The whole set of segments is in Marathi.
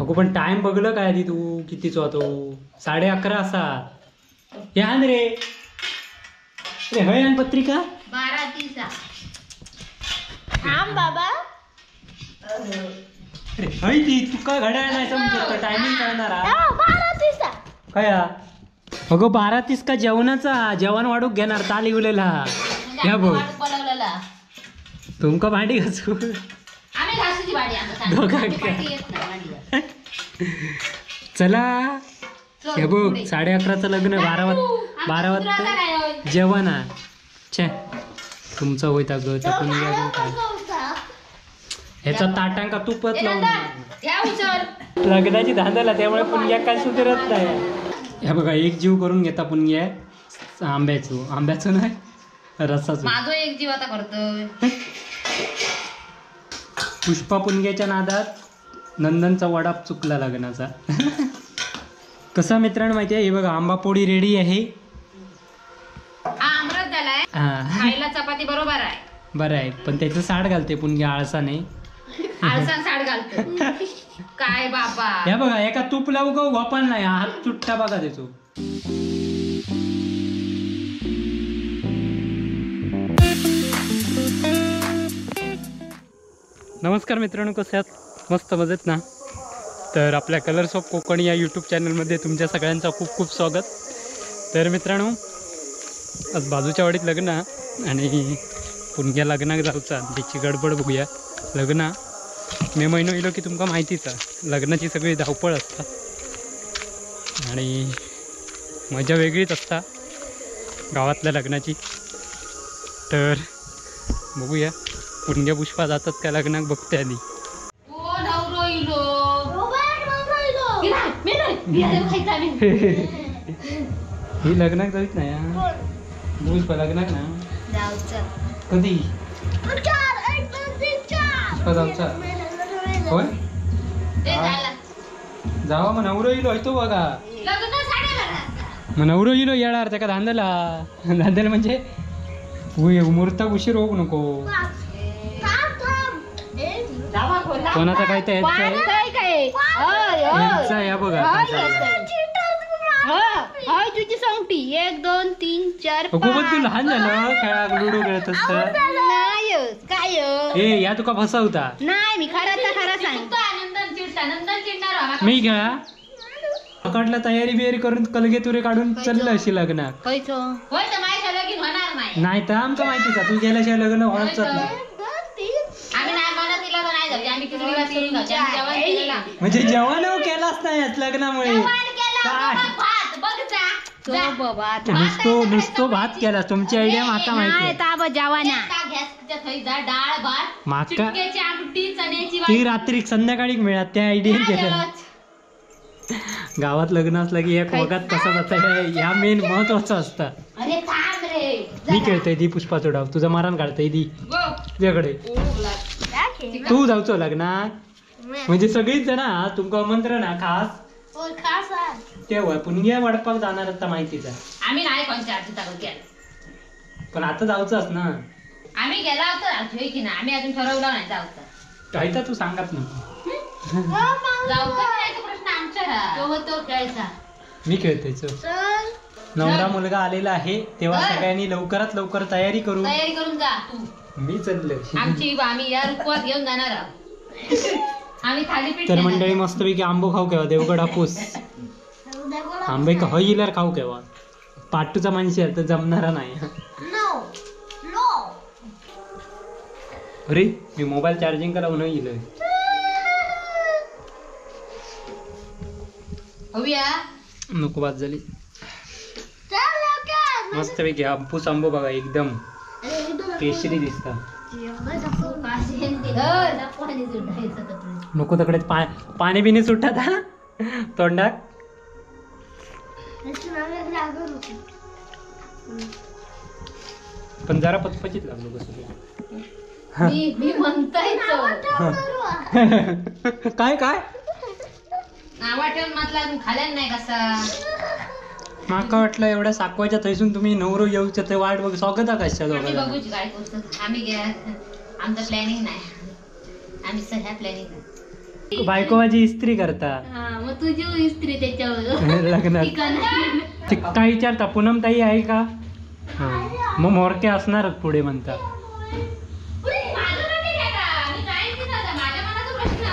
अगो पण टाइम बघलं काय आधी तू कितीचो तो 11:30 असा हे आण रे अरे हय आण पत्रिका 12:30 थांब बाबा अरे हय ती तू काय घड्याळ नाही समजत टायमिंग कळणार 12:30 काय अगो 12:30 का जेवणाचा जेवण वाढूक घेणार ता लिवलेला ह्या बघ बोलवलेला तुमका भांडी घासू आम्ही घासूची भाडी आता दोघांका. पाठी येत नाही भांडीवर. चला चल, हे बघ पुढे. 11:30चं लग्न 12 आमचं कुत्रा आता काय होय? वाजता जेवण छे तुमचं होईता ग चकून घ्या काय ह्याचा ताटांका तूपच ए, लावून नंदन, घ्या उचल. लग्नाची धांदला त्यामुळे पुणग्या काय सुधारत नाही हे बघा एक जीव करून घेता पुणग्या आंब्याचं नाही रसाचं माझो एक जीव आता करतोय पुष्पा पुणग्याच्या नादात नंदनचा वडा चुकला लग्नाचा कसा मित्रांनो माहिती आहे हे बघा आंबा पोळी रेडी आहे हा अमृत झालाय हा खायला चपाती बरोबर आहे बरं आहे पण त्याचं साठ घालते पुणग्या आळसाने आळसा साड घालतो काय बाबा हे बघा एका तूप लावू का वापन नाही हात चुट्टा बघा त्याचो नमस्कार मित्रांनो कसे आहात मस्त मजेत ना तर आपल्या कलर्स ऑफ कोकण या यूट्यूब चॅनलमध्ये तुमच्या सगळ्यांचं खूप खूप स्वागत तर मित्रांनो आज बाजूच्या वाडीत लग्न आणि पुणग्या लग्नाक जाऊचा त्याची गडबड बघूया लग्न मे महिनो येलो की तुमका माहितीच आहे लग्नाची सगळी धावपळ असता आणि मजा वेगळीच असता गावातल्या लग्नाची तर बघूया पुणग्या पुष्पा जातात का लग्नाक बघते आधी ओ नवरो इलो मी नाही खायचा आम्ही ही लग्नाक जाऊच नाही हा. पुष्पा लग्नाक ना जाऊचं कधी पुष्पा जाऊचा होय ते झालं जावा मग नवरो येलो तो बघा लग्न साडे मग नवरो येलो येणार त्याका धांदला म्हणजे मुहूर्त उशीर होऊ नको कोणाचा काय ते ह्यांचा या बघा तुझी सांगती 1 2 3 4 खूपच तू लहान झालं खेळा लुडो खेळत असत नाही काय ए या तुका फसवता नाही मी खरं सांग नंदन चिडणार मी खेळा पकडला तयारी बियारी करून कलगे तुरे काढून चाललं अशी लग्नात होय तर माझ्या लगीन होणार नाही नाही तर आमचं माहितीच आहे, तू गेल्याशिवाय लग्न होणारच नाही आम्ही नाही म्हणत तिला तर नाही जाऊ आम्ही तिला विवाह करून जाऊ आम्ही जेवण केलेला म्हणजे जेवण केलाच नाही आज लग्नामुळे काय? नुसतो भात केला तुमची आयडिया माका माहिती डाळ भात माका चिटक्याची आमटी चण्याची ती रात्री संध्याकाळी मिळत त्या आयडिया केल्या गावात लग्न असलं की एक वगात कसं जातं ह्या मेन महत्वाचं असतं अरे थांब रे मी खेळतोय दी पुष्पाचो डाव तुझं मारण काढतोय दी तुझ्याकडे तू जाऊचो लग्नात म्हणजे सगळीच जण तुमका आमंत्रण खास तेव्हा पुणग्या वाडपाक जाणार आता माहितीच आहे आम्ही नाही कोणत्या अर्थात गेलो पण आता जाऊचंच ना आम्ही गेला होतो की ना आम्ही अजून ठरवलं नाही जाऊचं काय तू सांगत नको जाऊचं नाही तो प्रश्न आमचा तो खेळायचा मी खेळतोय नवरा मुलगा आलेला आहे तेव्हा सगळ्यांनी लवकरात लवकर तयारी करू जा तू मी चाललोय आम्ही या रुपवात घेऊन जाणार आहोत आम्ही थालीपीठ तर मंडळी मस्तपैकी आंबो खाऊ केव्हा देवगड हापूस आंबे हईल्यार खाऊ केव्हा पाटूचा माणशी आहे तर जमणारा नाही अरे मी मोबाईल चार्जिंग करा म्हणून येईल नको बात झाली मस्तपैकी हापूस आंबो बघा एकदम केशरी दिसता नको तकडे पाणी बिणी सुटतात हा तोंडात पण जरा पचपचित लागलो कसं मी म्हणताय काय काय वाटेल म्हटला खाल्या नाही कसा माका वाटलं एवढ्या साकवायच्या थैसून तुम्ही नवरो येऊच्या ते वाट बघ स्वागत कशा आम्ही बघूची काय गोष्ट आम्ही आमचं प्लॅनिंग नाही आम्ही सह्या प्लॅनिंग बायको माझी इस्त्री करता हा, मग तुझी इस्त्री त्याच्यावर लग्नात ठिकाण. ते काय विचारता पूनम ताई आहे का हा. मग मोरके असणारच पुढे म्हणता उई, माझं नाही काय का? मी काय केलं आता? माझ्या मनाचा प्रश्न.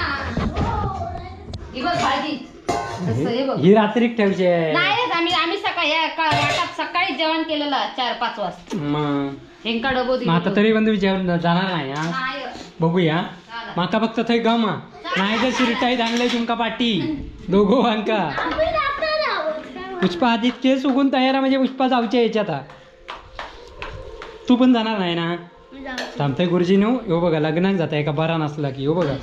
ही बघ भाजी. तसं हे बघ. ही रात्री ठेवची आहे नाही रे, आम्ही सकाळी वाटात सकाळी जेवण केलेलं 4-5 वाजता. मग हेंका डबो दिली. आता तरी पण तुम्ही जेवण जाणार नाही हा नाही. बघूया माका फक्त थंय गमा नाही तर शिरटाईत आणलंय तुमका पाठी दोघो वांका पुष्पा आधी केस उगून तयार म्हणजे पुष्पा जाऊच्या याच्यात हा. तू पण जाणार नाही ना थांबतय गुरुजी नो हो बघा लग्नाक जाता एका बरा नसला की हो बघा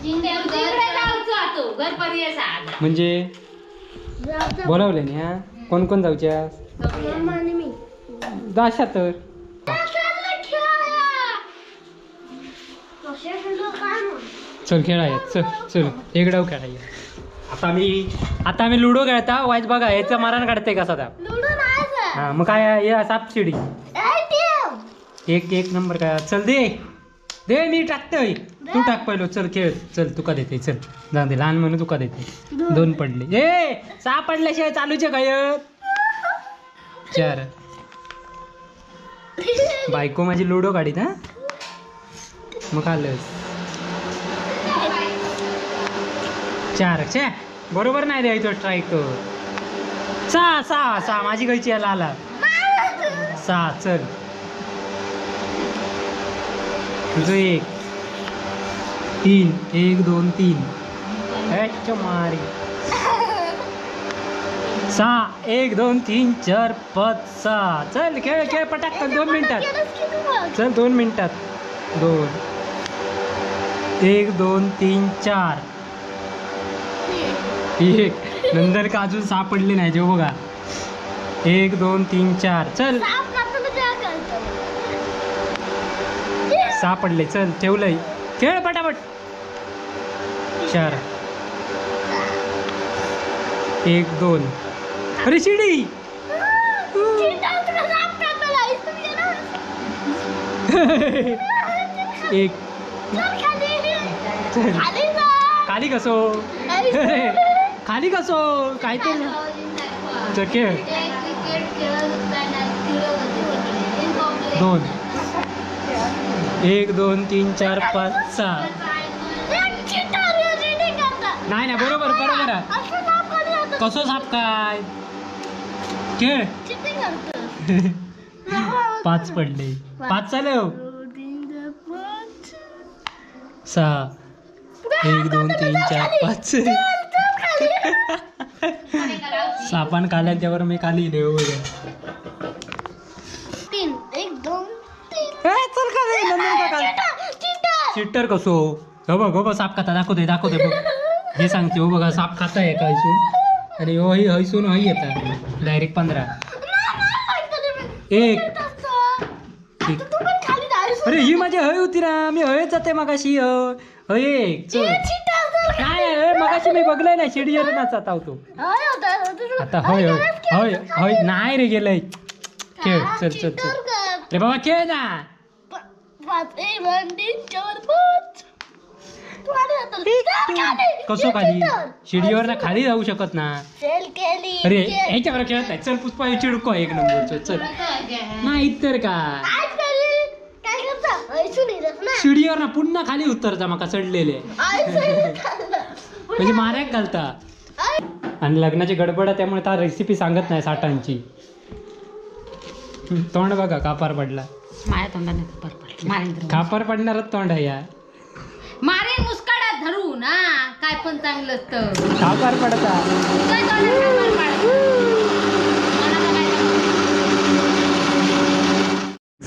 घर पर्याय सांग. म्हणजे बोलावले ना हा कोण कोण जाऊच्या दाशा तर चल खेळाय चल चल एक डाव खेळाय आता आम्ही लुडो खेळता वाईट बघा याचं मारण काढते कसा त्या हा मग काय या सापशिडी एक नंबर काय चल दे मी टाकतोय तू टाक पहिलो चल खेळ चल तुका देते चल जाऊ दे लहान म्हणून तुका देते 2 पडले 6 पडल्याशिवाय चालूचे काय 4 बायको माझी लुडो काढीत हा मग आलंच 4 बरोबर नाही द्यायचो ट्रायक 6 माझी गायची याला आला 6 चल तुझं 1 3 1 2 3 मारी 6 1 2 3 4 5 6 चल खेळ पटाक 2 मिनिटात चल 2 मिनिटात 2 1 2 3 4 1 नंतर का अजून सापडले नाही जेव्हा बघा 1 2 3 4 चल सापडले चल ठेवलंय खेळ पटापट 4 1 2 अरे शिडी 1 खाली कसो खाली कसो काय ते चल खेळ 2 1 2 3 4 5 6 नाही बरोबर आहे कसो साप काय खेळ 5 पडले 5 चालव 6 1 2 3 4 5 सापान काल्या त्यावर मी खाली देऊ चिट्टर कसो हो बघ साप खाता दाखवते बघ हे सांगते हो बघा साप खाताय का हैसून आणि हो ही हैसून हई येतात डायरेक्ट 15 1 अरे ही माझी हय होती ना मी हयच जाते मगाशी हय काय मगाशी मी बघलंय ना शिडीवर नाचत होतो आता हय हय हय नाही रे गेलंय खेळ चल रे बाबा खेळ ना कसो खाली शिडीवर ना खाली जाऊ शकत ना अरे ह्याच्यावर खेळत नाही चल पुष्पा चिडको 1 नंबर चल नाही तर का शिडीवर ना पुन्हा खाली उतरता मका चढलेले म्हणजे मार्याक घालता आणि लग्नाची गडबड आहे त्यामुळे त्या रेसिपी सांगत नाही साठांची तोंड बघा कापार पडला माझ्या तोंडाने कापार पडणारच तोंड आहे या मारे मुस्काडात धरून हा काय पण चांगलं असतं कापार पडता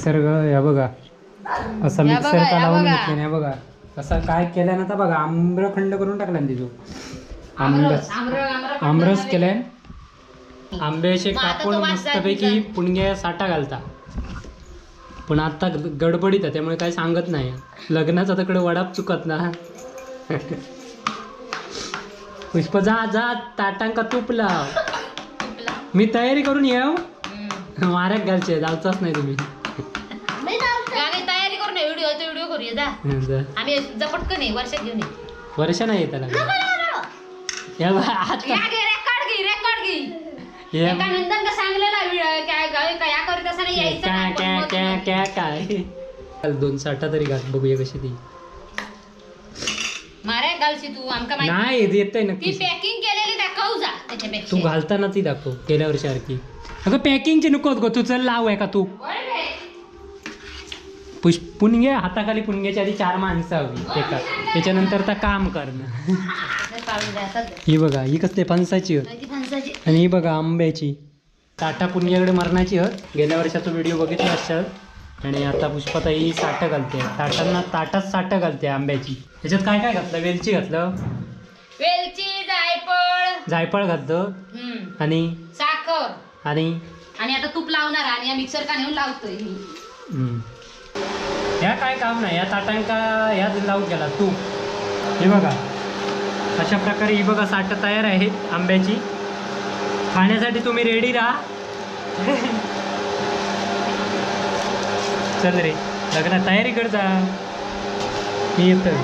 सर्ग या बघा असं मिक्सर का लावून घेतलं नाही बघा कसं काय केलं ना तर बघा आम्रखंड करून टाकला ना तिथं आमरस केलाय आंबे असे कापून मस्तपैकी पुणग्या साठा घालता पण आता गडबडीत आहे त्यामुळे काय सांगत नाही लग्नाचा तिकडे वडाप चुकत ना पुष्प जा ताटांका तूप लाव मी तयारी करून येऊ मार्याक घालचे जाऊचाच नाही तुम्ही तयारी करून व्हिडिओ करूया जा आम्ही पटकन वर्षात घेऊन वर्ष नाही येत या बा, आता रेकॉर्ड घे हे एका नंदन का सांगलेला काय या करत असं नाही यायचं काय नाही, काय आपण काय काय काय घाल 2 साठा तरी घाल बघूया कशी ती मारे घालशी तू आमका माहिती नाही येतंय ती नक्की पॅकिंग केलेली दाखव जा त्याच्यापेक्षा तू घालताना ती दाखव गेल्या वर्षी सारखी अगं पॅकिंगची नकोत गो तू चल लाव आहे का तू पुणगे हाताखाली पुणग्याच्या आधी 4 माणसं हवी एका त्याच्यानंतर तर काम करणं ही बघा ही कसली फणसाची आणि ही बघा आंब्याची ताटा पुणग्याकडे मरणाची गेल्या वर्षाचा व्हिडिओ बघितला असाल आणि आता पुष्पाता ही साठं घालते ताटात साठं घालते आंब्याची त्याच्यात काय काय घातलं वेलची घातलं वेलची जायफळ घातलं आणि साखर आणि आता तूप लावणार आणि या मिक्सर का नेऊन लावतोय ह्या काय काम नाही या ताटांका ह्या लावून गेला तू हे बघा अशा प्रकारे ही बघा साठं तयार आहे आंब्याची खाण्यासाठी तुम्ही रेडी राहा चल रे लग्नात तयारी कर जा मी येतो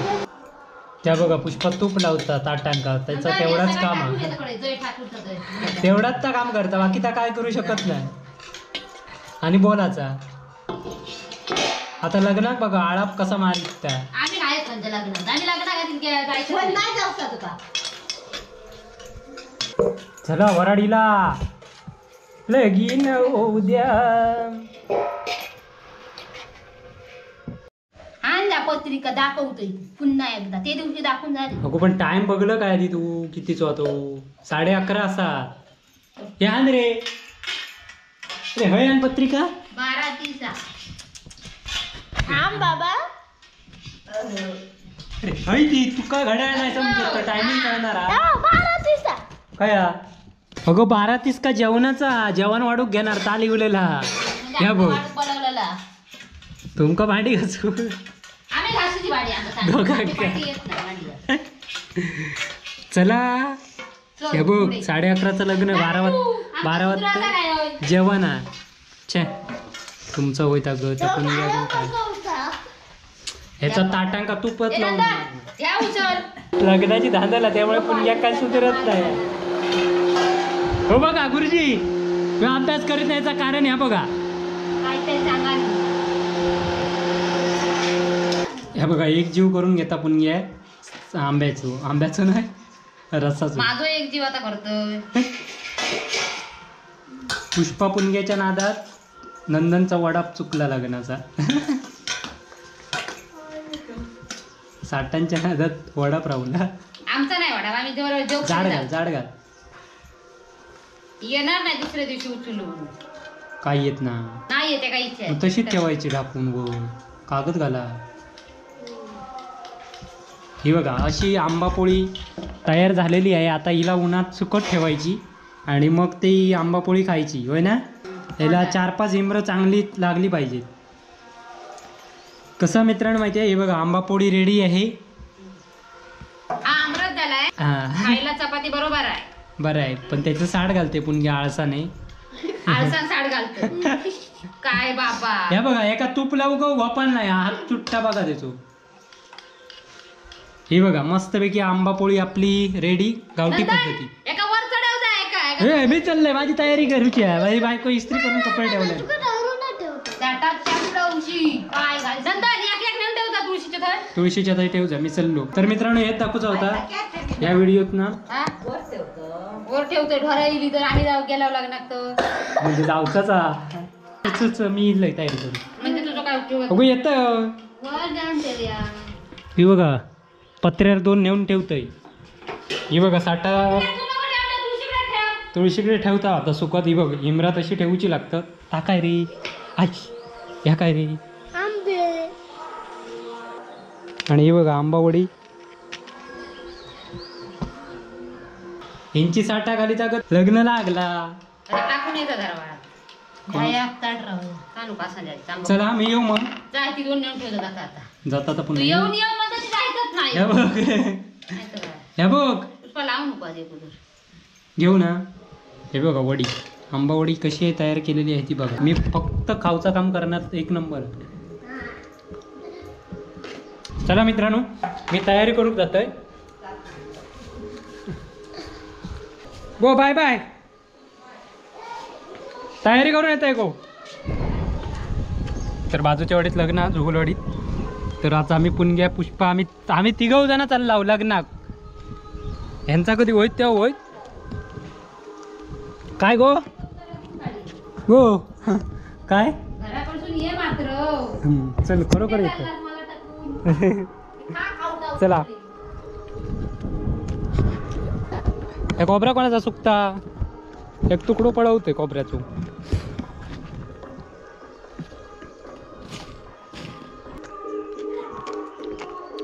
त्या बघा पुष्पा तूप लावता ताटांका त्याचं तेवढाच काम आहे तेवढाच तर काम करता बाकी तर काय करू शकत नाही आणि बोलाचा आता लग्नात बघा आळाप कसा मारित आम्ही आहेत म्हणजे लग्नात आम्ही लग्नात जायचं चला वराडीला लगीन उद्या आणल्या पत्रिका दाखवतोय पुन्हा एकदा ते दिवशी दाखवून झाले अगो पण टाइम बघलं काय आधी तू कितीच होतो 11:30 असतात हे आण रे अरे हय आण पत्रिका 12:30 थांब बाबा अरे हय ती तू काय घड्याळ नाही समजत टायमिंग कळणार 12:30 काय अगो 12:30 का जेवणाचा जेवण वाढूक घेणार ताली उलेला या बघ बोलवलेला तुमका भांडी घासू आम्ही घासूची भाडी चला हे बघ 11:30चं लग्न 12 वाजता जेवण छे तुमचं होईत अगं तपून काय ह्याचा ताटांका तूपच लावून लग्नाची धांदला त्यामुळे पुण्या काय सुधारत नाही हो बघा गुरुजी मी अभ्यास करीत नाही याचं कारण ह्या बघा ह्या बघा एक जीव करून घेता पुण्या आंब्याचं नाही रसाचं माझं एक जीव आता करतोय पुष्पा पुणग्याच्या नादात नंदनचा वडाप चुकला लग्नाचा साठांच्या नादात वडाप राहुला आमचा नाही वडा आम्ही जाड घाल येणार नाही दुसऱ्या दिवशी उचलून काय येत ना नाही येते काही इच्छा तशीच ठेवायची ढापून गो कागद घाला ही बघा अशी आंबापोळी तयार झालेली आहे आता हिला उन्हात सुकत ठेवायची आणि मग ती आंबापोळी खायची होय ना याला 4-5 हिमरं चांगली लागली पाहिजे कसं मित्रांनो माहिती आहे हे बघा आंबापोळी रेडी आहे आमरस झालाय खायला चपाती बरोबर आहे बरं आहे पण त्याचं साठ घालते पुण्या आळसाने आळसा साड घालतो काय बाबा या बघा एका तूप लावू गो वापन नाही हात चुट्टा बघा त्याचो ही बघा मस्तपैकी आंबापोळी आपली रेडी गावठी पद्धती एका वर चढवता मी चाललंय माझी तयारी करूची आहे माझी बायको इस्त्री करून कपडे ठेवले तुळशीच्या ताई ठेवू जा मी चाललो तर मित्रांनो हेच दाखवचा होता या व्हिडिओत ना वर ठेवतोय ढोरायली तर आम्ही गेलावं लागणार म्हणजे जावसाचा मी इथलं तयारी करू म्हणजे तुझं काय उपयोग अगो येत वर जाऊन ठेवूया ही बघा पत्र्यावर 2 नेऊन ठेवतोय ही बघा साठा तुळशीकडे ठेवता आता सुकात ही बघ हिमरा तशी ठेवूची लागतं ता काय रे आई ह्या काय रे आणि ही बघा आंबावडी ह्यांची साठा खाली जागत लग्न लागला टाकून येतं दरवाजा चला मी येऊ मग जाय ती 2 नेऊन ठेवलं आता जाता तर तू पुन्हा येऊन येऊन म्हणत जायचंच नाही ह्या बघ ह्या बघ पुष्पा लावू नको आधी अगोदर घेऊ ना हे बघा वडी आंबावडी कशी आहे तयार केलेली आहे ती बघा मी फक्त खाऊचं काम करणार 1 नंबर चला मित्रांनो मी तयारी करून जातोय गो बाय बाय. तयारी करून येत आहे गो. तर बाजूच्या वाडीत लग्न जुगलवाडीत. तर आता आम्ही पुणग्या पुष्पा आम्ही तिघं जण चाललो लग्नाक. ह्यांचा कधी होईत तेव्हा होईत. काय गो गो काय घरापासून ये मात्र. चल खरोखर येतो. मला टाकून. खा, खाऊ, खाऊ. चला. हे कोबरा कोणाचा सुकता. एक तुकडो पळवते कोबऱ्याचो.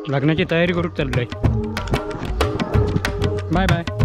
लग्नाची तयारी करूक चाललोय. Bye bye.